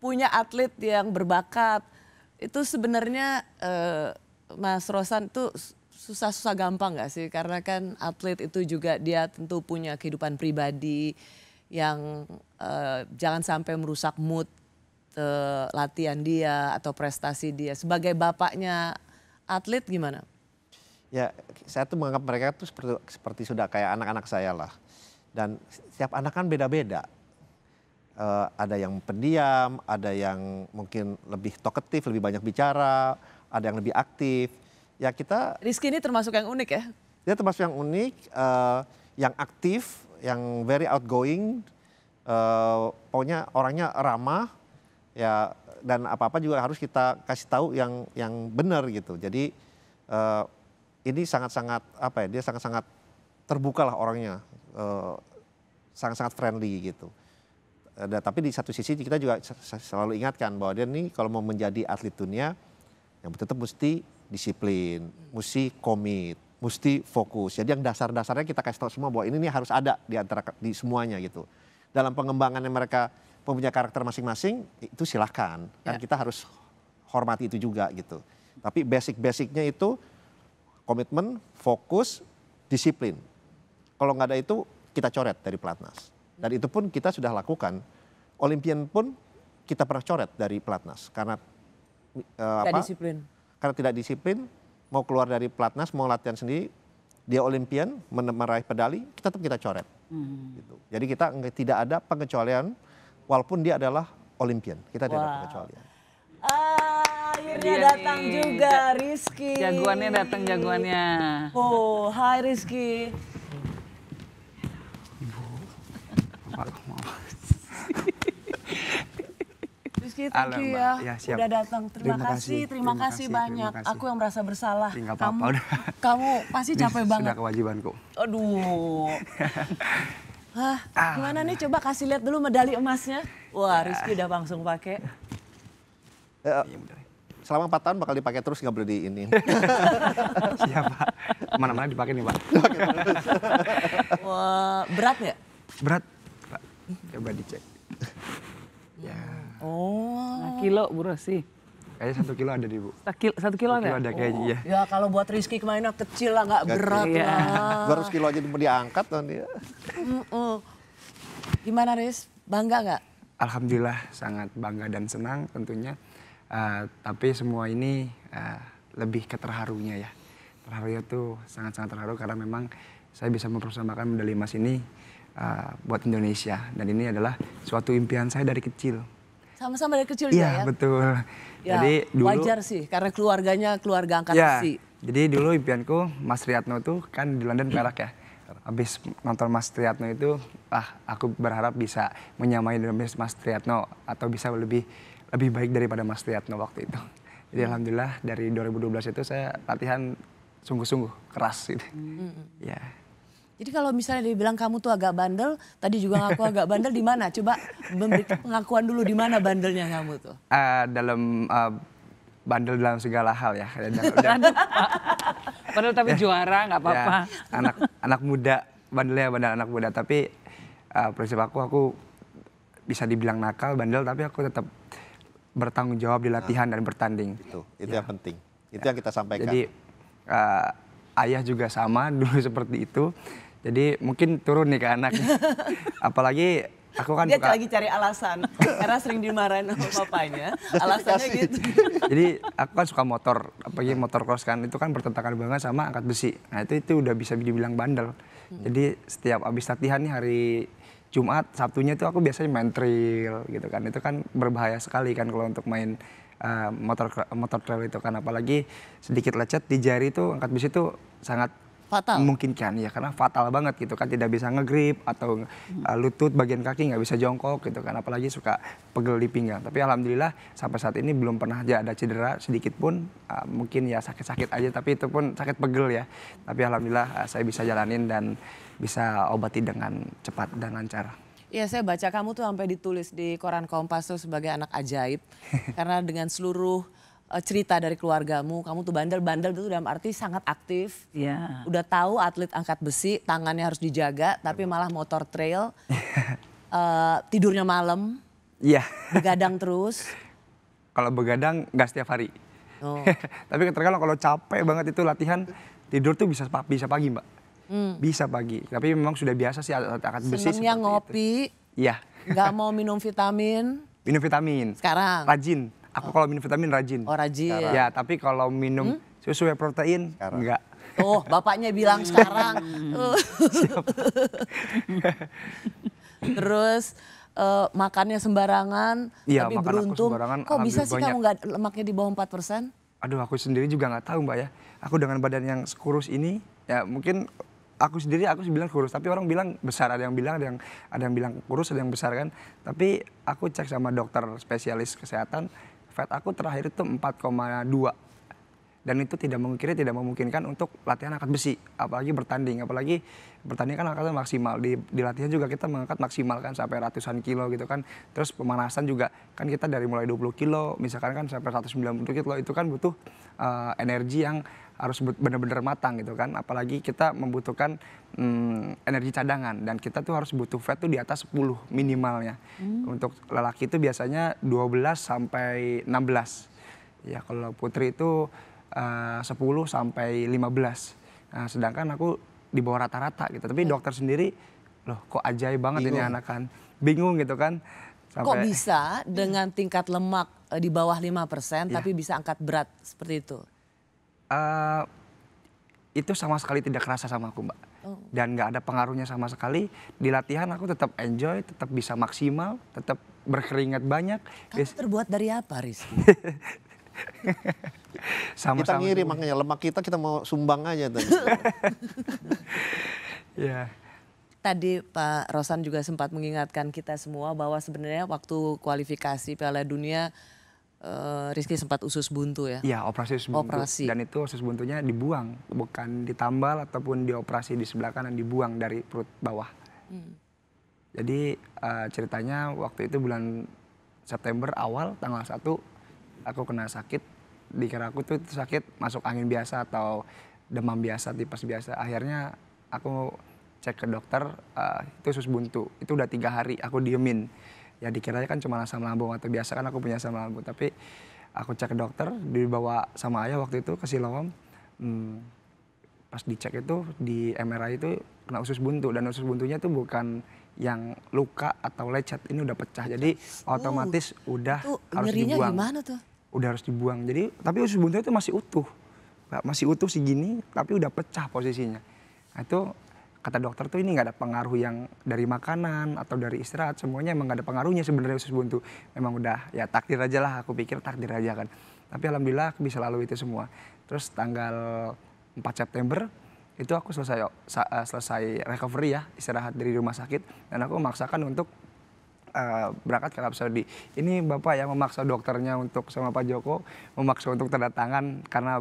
punya atlet yang berbakat. Itu sebenarnya Mas Rosan tuh susah-susah gampang gak sih? Karena kan atlet itu juga dia tentu punya kehidupan pribadi yang jangan sampai merusak mood latihan dia atau prestasi dia. Sebagai bapaknya atlet gimana? Ya, saya tuh menganggap mereka tuh seperti sudah kayak anak-anak saya lah. Dan setiap anak kan beda-beda. Ada yang pendiam, ada yang mungkin lebih talkative, lebih banyak bicara, ada yang lebih aktif. Ya kita. Rizky ini termasuk yang unik ya? Dia termasuk yang unik, yang aktif, yang very outgoing. Pokoknya orangnya ramah, ya dan apa-apa juga harus kita kasih tahu yang benar gitu. Jadi ini sangat-sangat apa ya? Dia sangat-sangat terbuka lah orangnya, sangat-sangat friendly gitu. Tapi di satu sisi kita juga selalu ingatkan bahwa dia nih kalau mau menjadi atlet dunia, yang tetap mesti disiplin, mesti komit, mesti fokus. Jadi yang dasar-dasarnya kita kasih tahu semua bahwa ini nih harus ada di semuanya gitu. Dalam pengembangannya mereka punya karakter masing-masing, itu silahkan. Kan kita harus hormati itu juga gitu. Tapi basic-basicnya itu komitmen, fokus, disiplin. Kalau nggak ada itu kita coret dari pelatnas. Dan itu pun kita sudah lakukan. Olimpian pun kita pernah coret dari pelatnas. Karena Disiplin. Karena tidak disiplin, mau keluar dari pelatnas, mau latihan sendiri, dia Olimpian, meraih medali, tetap kita coret. Gitu. Jadi kita tidak ada pengecualian, walaupun dia adalah Olimpian. Kita tidak ada pengecualian. Akhirnya datang juga Rizky. Jagoannya datang, jagoannya. Oh, hai Rizky. Rizky, thank you ya, udah datang. Terima kasih banyak. Aku yang merasa bersalah. Kamu pasti capek banget. Sudah kewajibanku. Aduh. Gimana nih, coba kasih lihat dulu medali emasnya. Wah, Rizky udah langsung pakai. Selama 4 tahun bakal dipakai terus, nggak boleh di ini. Siapa? Mana-mana dipakai nih Pak. Wah, berat nggak? Berat Pak, coba dicek. Ya. Oh. Kilo Bu Rosi. Kayaknya 1 kilo ada di Bu. 1 kilo ada? 1 kilo ada kayaknya ya. Ya kalau buat Rizky kemarin kecil lah, nggak berat lah. 200 kilo aja diangkat kan dia. Gimana Riz, bangga nggak? Alhamdulillah sangat bangga dan senang tentunya. Tapi semua ini lebih ke terharunya ya. Terharunya tuh sangat-sangat terharu karena memang saya bisa mempersembahkan medali emas ini buat Indonesia. Dan ini adalah suatu impian saya dari kecil. Sama-sama dari kecil juga ya? Iya betul. Ya, jadi dulu, wajar sih karena keluarganya keluarga angkat besi. Jadi dulu impianku Mas Triatno tuh kan di London Perak ya. Habis nonton Mas Triatno itu, aku berharap bisa menyamai dengan Mas Triatno atau bisa lebih baik daripada Mas Triatno waktu itu. Jadi alhamdulillah dari 2012 itu saya latihan sungguh-sungguh keras gitu. Ya. Jadi kalau misalnya dibilang kamu tuh agak bandel, tadi juga ngaku agak bandel, di mana? Coba memberi pengakuan dulu di mana bandelnya kamu tuh? Dalam bandel dalam segala hal ya. Padahal tapi juara nggak apa-apa. Ya, anak muda, bandelnya bandel anak muda. Tapi prinsip aku bisa dibilang nakal, bandel, tapi aku tetap bertanggung jawab di latihan dan bertanding. Itu yang penting. Itu yang kita sampaikan. Jadi ayah juga sama dulu seperti itu. Jadi mungkin turun nih ke anaknya. Apalagi aku kan dia lagi cari alasan karena sering dimarahin sama papanya. Alasannya gitu. Jadi aku kan suka motor, apalagi motor cross kan itu kan bertentangan banget sama angkat besi. Nah itu udah bisa dibilang bandel. Jadi setiap abis latihan nih hari Jumat, Sabtunya itu aku biasanya main trail gitu kan. Itu kan berbahaya sekali kan kalau untuk main motor trail itu kan. Apalagi sedikit lecet di jari itu angkat besi itu sangat fatal. Memungkinkan ya karena fatal banget gitu kan, tidak bisa ngegrip atau lutut bagian kaki nggak bisa jongkok gitu kan, apalagi suka pegel di pinggang. Tapi alhamdulillah sampai saat ini belum pernah aja ada cedera sedikit pun, mungkin ya sakit-sakit aja tapi itu pun sakit pegel ya. Tapi alhamdulillah saya bisa jalanin dan bisa obati dengan cepat dan lancar. Iya, saya baca kamu tuh sampai ditulis di koran Kompas tuh sebagai anak ajaib karena dengan seluruh cerita dari keluargamu, kamu tuh bandel itu dalam arti sangat aktif. Iya. Udah tahu atlet angkat besi, tangannya harus dijaga, tapi malah motor trail, tidurnya malam, Iya. Begadang terus? Kalau begadang nggak setiap hari. Oh. Tapi terkadang kalau capek banget itu latihan, tidur tuh bisa pagi, Mbak. Bisa pagi. Tapi memang sudah biasa sih angkat besi. Senengnya seperti ngopi, itu. Iya. nggak mau minum vitamin. Minum vitamin. Sekarang? Rajin. Aku kalau minum vitamin rajin. Oh, rajin. Ya, tapi kalau minum susu ya protein, enggak. Oh, bapaknya bilang sekarang. Terus makannya sembarangan, Iya, tapi makan aku beruntung. sembarangan, Kok bisa alhamdulillah sih kamu nggak lemaknya di bawah 4%? Aduh, aku sendiri juga nggak tahu, Mbak ya. Aku dengan badan yang kurus ini, ya mungkin aku bilang kurus, tapi orang bilang besar. Ada yang bilang bilang kurus, ada yang besar kan. Tapi aku cek sama dokter spesialis kesehatan, fat aku terakhir itu 4,2. Dan itu tidak memungkinkan untuk latihan angkat besi, apalagi bertanding kan angkatnya maksimal. Di latihan juga kita mengangkat maksimal kan sampai ratusan kilo gitu kan. Terus pemanasan juga kan kita dari mulai 20 kilo misalkan kan sampai 190 kilo, itu kan butuh energi yang harus benar-benar matang gitu kan. Apalagi kita membutuhkan energi cadangan, dan kita tuh harus butuh fat tuh di atas 10 minimalnya. Untuk lelaki itu biasanya 12 sampai 16. Ya kalau putri itu 10 sampai 15. Nah, sedangkan aku di bawah rata-rata gitu. Tapi dokter sendiri, loh kok ajaib banget ini anak kan. Bingung gitu kan. Kok bisa dengan tingkat lemak di bawah 5% tapi bisa angkat berat seperti itu? Itu sama sekali tidak kerasa sama aku, Mbak. Dan nggak ada pengaruhnya sama sekali. Di latihan aku tetap enjoy, tetap bisa maksimal, tetap berkeringat banyak. Kamu terbuat dari apa, Rizky? Kita ngirim makanya lemak kita mau sumbang aja tadi. Ya. Tadi Pak Rosan juga sempat mengingatkan kita semua bahwa sebenarnya waktu kualifikasi Piala Dunia Rizky sempat usus buntu ya? Iya, operasi usus buntu. Operasi. Dan itu usus buntunya dibuang, bukan ditambal ataupun dioperasi di sebelah kanan, dibuang dari perut bawah. Jadi ceritanya waktu itu bulan September awal tanggal 1 aku kena sakit. Dikira aku tuh sakit masuk angin biasa atau demam biasa, tipes biasa. Akhirnya aku cek ke dokter, itu usus buntu. Itu udah 3 hari aku diemin. Ya dikiranya kan cuma asam lambung atau biasa kan aku punya asam lambung. Tapi aku cek ke dokter, dibawa sama ayah waktu itu ke Siloam. Pas dicek itu di MRI itu kena usus buntu. Dan usus buntunya tuh bukan yang luka atau lecet, ini udah pecah. Jadi otomatis udah harus dibuang. Gimana tuh? Udah harus dibuang. Jadi tapi usus buntunya itu masih utuh. Masih utuh segini tapi udah pecah posisinya. Nah, itu kata dokter tuh ini nggak ada pengaruh yang dari makanan atau dari istirahat, semuanya emang nggak ada pengaruhnya sebenarnya usus buntu. Memang udah ya takdir aja lah, aku pikir takdir aja kan. Tapi alhamdulillah aku bisa lalui itu semua. Terus tanggal 4 September itu aku selesai recovery ya, istirahat dari rumah sakit, dan aku memaksakan untuk berangkat ke Arab Saudi. Ini Bapak yang memaksa dokternya untuk sama Pak Joko memaksa untuk tanda tangan karena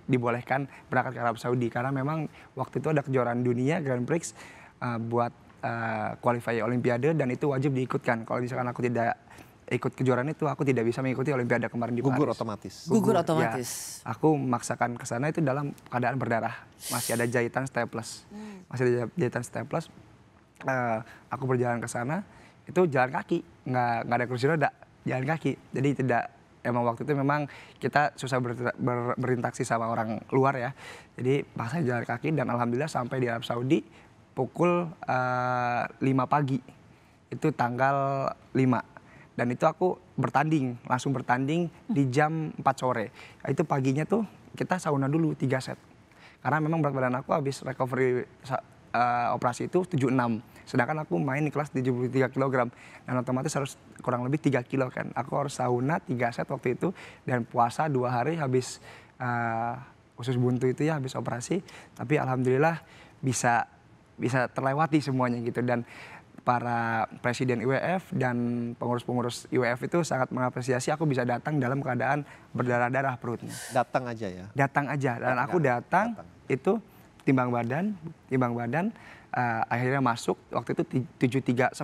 dibolehkan berangkat ke Arab Saudi, karena memang waktu itu ada kejuaraan dunia Grand Prix buat qualify Olimpiade, dan itu wajib diikutkan. Kalau misalkan aku tidak ikut kejuaraan itu, aku tidak bisa mengikuti Olimpiade kemarin di Paris. Gugur otomatis. Ya, aku memaksakan ke sana itu dalam keadaan berdarah, masih ada jahitan staples, aku berjalan ke sana. Itu jalan kaki, nggak ada kursi roda, jalan kaki. Jadi emang waktu itu memang kita susah berinteraksi sama orang luar ya. Jadi paksa jalan kaki, dan alhamdulillah sampai di Arab Saudi pukul 5 pagi. Itu tanggal 5. Dan itu aku langsung bertanding di jam 4 sore. Itu paginya tuh kita sauna dulu 3 set. Karena memang berat badan aku habis recovery operasi itu 76. Sedangkan aku main di kelas 73 kg. Dan otomatis harus kurang lebih 3 kilo kan. Aku harus sauna 3 set waktu itu. Dan puasa 2 hari habis usus buntu itu ya, habis operasi. Tapi alhamdulillah bisa terlewati semuanya gitu. Dan para presiden IWF dan pengurus-pengurus IWF itu sangat mengapresiasi aku bisa datang dalam keadaan berdarah-darah perutnya. Datang aja ya? Datang aja. Dan aku datang itu timbang badan, akhirnya masuk waktu itu 7310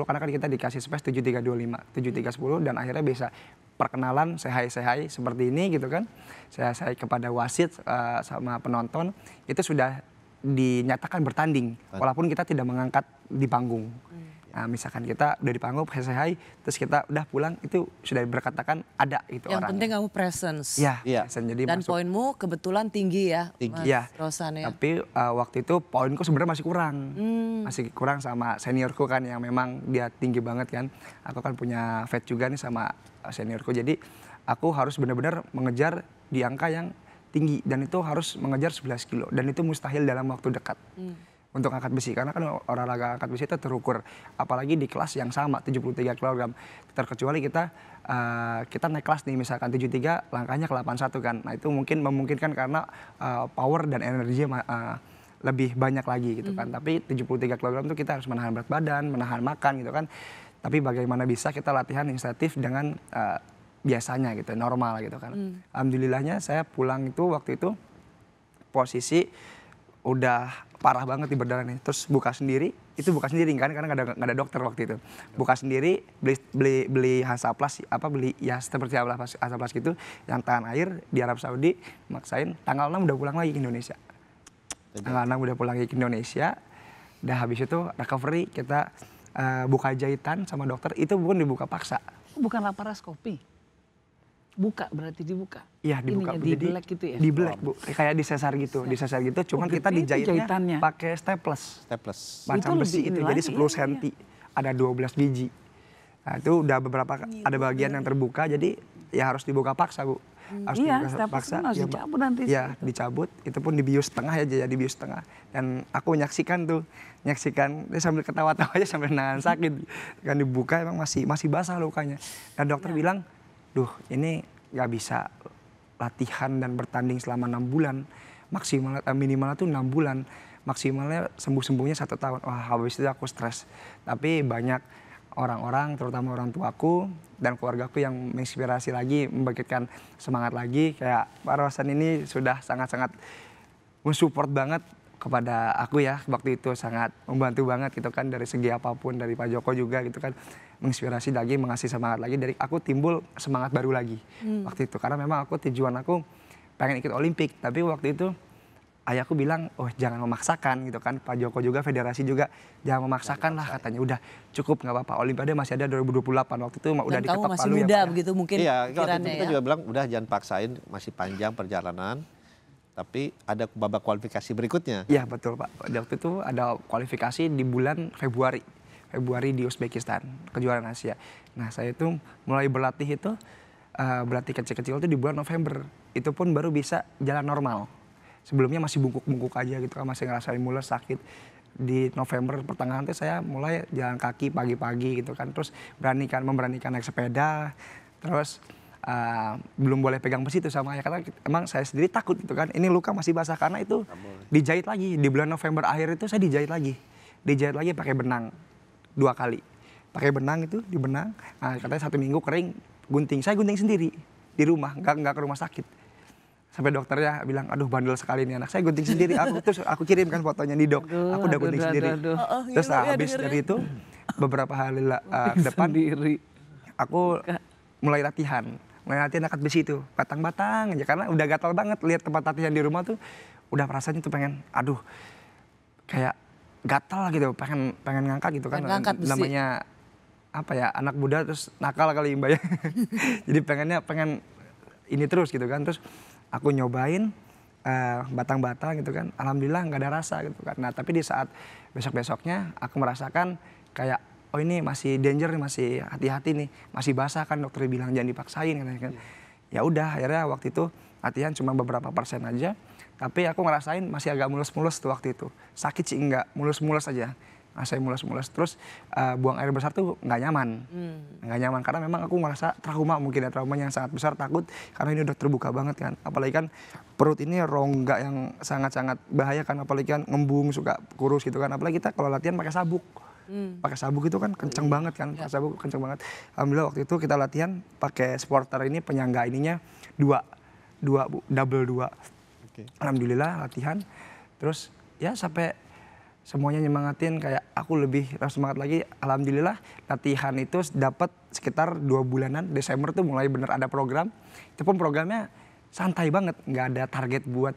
karena kan kita dikasih space 7325 dan akhirnya bisa perkenalan say hi seperti ini gitu kan, saya kepada wasit sama penonton. Itu sudah dinyatakan bertanding walaupun kita tidak mengangkat di panggung. Nah, misalkan kita udah di panggung, selesai, terus kita udah pulang, itu sudah berkatakan ada gitu Yang orang. penting kamu presence. Iya, Iya. jadi Dan masuk. poinmu kebetulan tinggi ya, Tinggi. Mas Iya. Rosan ya. Tapi waktu itu poinku sebenarnya masih kurang. Masih kurang sama seniorku kan yang memang dia tinggi banget kan. Aku kan punya vet juga nih sama seniorku. Jadi aku harus benar-benar mengejar di angka yang tinggi. Dan itu harus mengejar 11 kilo. Dan itu mustahil dalam waktu dekat. Untuk angkat besi. Karena kan olahraga angkat besi itu terukur. Apalagi di kelas yang sama, 73 kg. Terkecuali kita naik kelas nih, misalkan 73, langkahnya ke 81 kan. Nah itu mungkin memungkinkan karena power dan energinya lebih banyak lagi gitu kan. Tapi 73 kg itu kita harus menahan berat badan, menahan makan gitu kan. Tapi bagaimana bisa kita latihan inisiatif dengan biasanya gitu, normal gitu kan. Alhamdulillahnya saya pulang itu waktu itu posisi udah parah banget di berdarah nih. Terus buka sendiri, itu buka sendiri kan karena nggak ada dokter waktu itu. Buka sendiri, beli Hansaplast, beli ya seperti Hansaplast gitu, yang tahan air di Arab Saudi, maksain tanggal 6 udah pulang lagi ke Indonesia. Tanggal 6 udah pulang lagi ke Indonesia. Udah habis itu recovery, kita buka jahitan sama dokter, itu bukan dibuka paksa. Bukan laparoskopi. Buka berarti dibuka. Iya dibuka. Ininya, di belek gitu ya. Di belek Bu, kayak disesar gitu, cuman kita berarti itu dijahitnya jahitannya. pakai staples. Staples. Macam Itu besi lebih itu, ini jadi lagi, 10 iya, cm. Ada 12 biji. Nah itu udah ada bagian yang terbuka, jadi ya harus dibuka paksa Bu. Harus Iya, dibuka staples kan harus ya, dicabut nanti. Iya, dicabut, itu pun dibius setengah ya, jadi bius setengah. Dan aku nyaksikan dia sambil ketawa-tawa aja sambil nahan sakit. Kan dibuka emang masih basah lukanya. Dan dokter bilang, duh ini nggak bisa latihan dan bertanding selama 6 bulan. Minimalnya tuh 6 bulan. Maksimalnya sembuh-sembuhnya 1 tahun. Wah habis itu aku stres. Tapi banyak orang-orang, terutama orang tuaku dan keluargaku yang menginspirasi lagi, membangkitkan semangat lagi. Kayak Pak Rosan ini sudah sangat-sangat mensupport banget kepada aku ya. Waktu itu sangat membantu banget gitu kan, dari segi apapun, dari Pak Joko juga gitu kan. Menginspirasi lagi, mengasih semangat lagi, dari aku timbul semangat baru lagi waktu itu. Karena memang tujuan aku pengen ikut Olimpik, tapi waktu itu ayahku bilang, oh jangan memaksakan gitu kan. Pak Joko juga, federasi juga, jangan memaksakan lah katanya. Udah cukup nggak apa-apa, Olimpiade masih ada 2028, waktu itu udah Dan diketok kamu masih palu ya muda Pak ya. begitu mungkin Iya, waktu itu pikirannya kita ya. juga bilang udah jangan paksain, masih panjang perjalanan. Tapi ada babak kualifikasi berikutnya. Iya betul Pak, waktu itu ada kualifikasi di bulan Februari di Uzbekistan, kejuaraan Asia. Nah saya itu mulai berlatih itu, berlatih kecil-kecil itu di bulan November. Itu pun baru bisa jalan normal. Sebelumnya masih bungkuk-bungkuk aja gitu kan, masih ngerasain mules, sakit. Di November pertengahan itu saya mulai jalan kaki pagi-pagi gitu kan. Terus memberanikan naik sepeda. Terus belum boleh pegang besi itu sama ayah, karena emang saya sendiri takut gitu kan. Ini luka masih basah karena itu dijahit lagi. Di bulan November akhir itu saya dijahit lagi pakai benang 2 kali. Pakai benang itu, dibenang. Nah, katanya 1 minggu kering, gunting. Saya gunting sendiri di rumah, nggak ke rumah sakit. Sampai dokternya bilang, aduh bandel sekali nih anak. Saya gunting sendiri. Aku kirimkan fotonya nih dok. Aku udah gunting sendiri. Terus habis dari itu beberapa hari ke depan aku mulai latihan angkat besi itu batang-batang aja, karena udah gatal banget lihat tempat latihan di rumah tuh. Udah rasanya tuh pengen, aduh kayak gatal gitu, pengen ngangkat gitu kan. Namanya apa ya, anak muda terus nakal kali Mbak ya. Jadi pengen ini terus gitu kan. Terus aku nyobain batang-batang gitu kan, alhamdulillah nggak ada rasa gitu kan. Nah tapi di saat besok-besoknya aku merasakan kayak, oh ini masih danger nih, masih hati-hati nih, masih basah kan, dokter bilang jangan dipaksain kan. Ya udah akhirnya waktu itu latihan cuma beberapa persen aja, tapi aku ngerasain masih agak mulus-mulus tuh waktu itu. Sakit sih enggak, mulus-mulus aja. Saya mulus-mulus, terus buang air besar tuh nggak nyaman. Nggak nyaman karena memang aku merasa trauma, mungkin ya traumanya yang sangat besar, takut karena ini udah terbuka banget kan. Apalagi kan perut ini rongga yang sangat-sangat bahaya kan, apalagi kan ngembung, suka kurus gitu kan. Apalagi kita kalau latihan pakai sabuk. Pakai sabuk itu kan kenceng banget kan, pakai sabuk kenceng banget. Alhamdulillah waktu itu kita latihan pakai sporter ini, penyangga ininya 2 Bu, double 2. Alhamdulillah latihan, terus ya sampai semuanya nyemangatin, kayak aku lebih semangat lagi. Alhamdulillah latihan itu dapat sekitar 2 bulanan, Desember tuh mulai bener ada program. Itu pun programnya santai banget, nggak ada target buat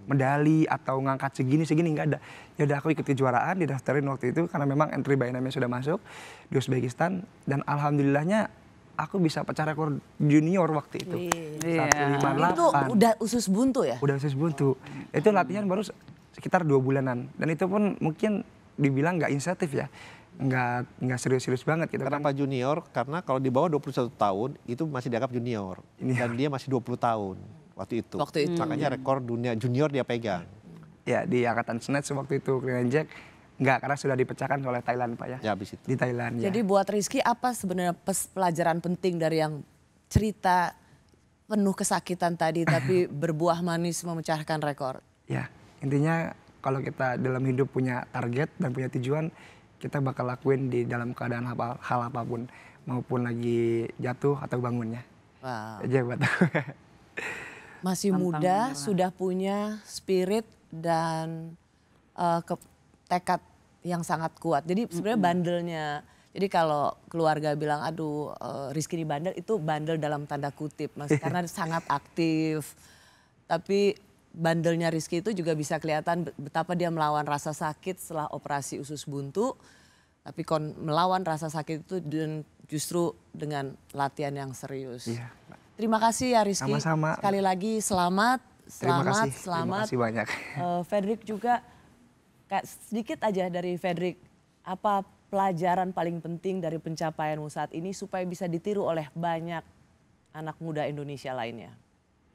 medali atau ngangkat segini nggak ada. Ya udah aku ikut kejuaraan, didaftarin waktu itu karena memang entry by name sudah masuk di Uzbekistan dan alhamdulillahnya aku bisa pecah rekor junior waktu itu. Iya. 158. Itu udah usus buntu ya? Udah usus buntu. Itu latihan baru sekitar 2 bulanan dan itu pun mungkin dibilang nggak inisiatif ya. Nggak serius-serius banget gitu kan. Kenapa junior? Karena kalau di bawah 21 tahun itu masih dianggap junior. Dan dia masih 20 tahun waktu itu. Makanya rekor dunia junior dia pegang. Ya di angkatan snatch waktu itu clean and jerk enggak karena sudah dipecahkan oleh Thailand Pak ya. Ya habis itu. Di Thailand ya. Jadi buat Rizky apa sebenarnya pelajaran penting dari yang cerita penuh kesakitan tadi tapi berbuah manis memecahkan rekor? Ya intinya kalau kita dalam hidup punya target dan punya tujuan kita bakal lakuin di dalam keadaan hal apapun maupun lagi jatuh atau bangunnya. Wow. Aja buat aku. Masih muda, sudah punya spirit dan tekad yang sangat kuat. Jadi sebenarnya bandelnya, jadi kalau keluarga bilang aduh Rizky ini bandel, itu bandel dalam tanda kutip Mas. Karena sangat aktif. Tapi bandelnya Rizky itu juga bisa kelihatan betapa dia melawan rasa sakit setelah operasi usus buntu. Tapi melawan rasa sakit itu justru dengan latihan yang serius. Iya. Terima kasih ya Rizky. Sama-sama. Sekali lagi selamat. Terima kasih banyak. Fredrik juga sedikit aja dari Fredrik. Apa pelajaran paling penting dari pencapaianmu saat ini supaya bisa ditiru oleh banyak anak muda Indonesia lainnya?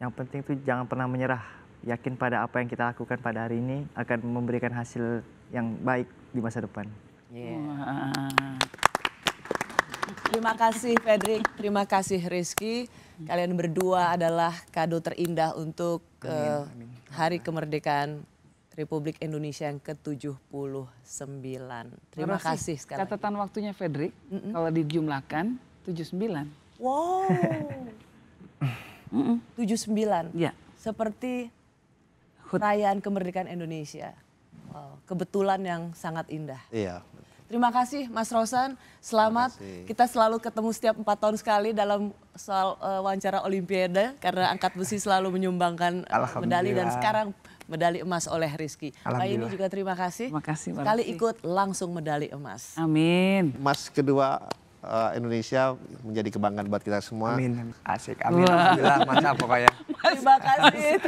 Yang penting itu jangan pernah menyerah. Yakin pada apa yang kita lakukan pada hari ini akan memberikan hasil yang baik di masa depan. Terima kasih Fredrik, terima kasih Rizky. Kalian berdua adalah kado terindah untuk Hari Kemerdekaan Republik Indonesia yang ke-79. Terima kasih sekali. Catatan waktunya Fredrik, kalau dijumlahkan 79. Wow. 79. Ya. Seperti perayaan kemerdekaan Indonesia. Wow, kebetulan yang sangat indah. Iya. Terima kasih Mas Rosan, selamat. Kita selalu ketemu setiap 4 tahun sekali dalam soal wawancara Olimpiade karena angkat besi selalu menyumbangkan medali dan sekarang medali emas oleh Rizky. Pak ini juga terima kasih. Terima kasih. Sekali ikut langsung medali emas. Amin. Emas kedua Indonesia menjadi kebanggaan buat kita semua. Amin. Asik. Amin. Alhamdulillah mantap pokoknya. Terima kasih.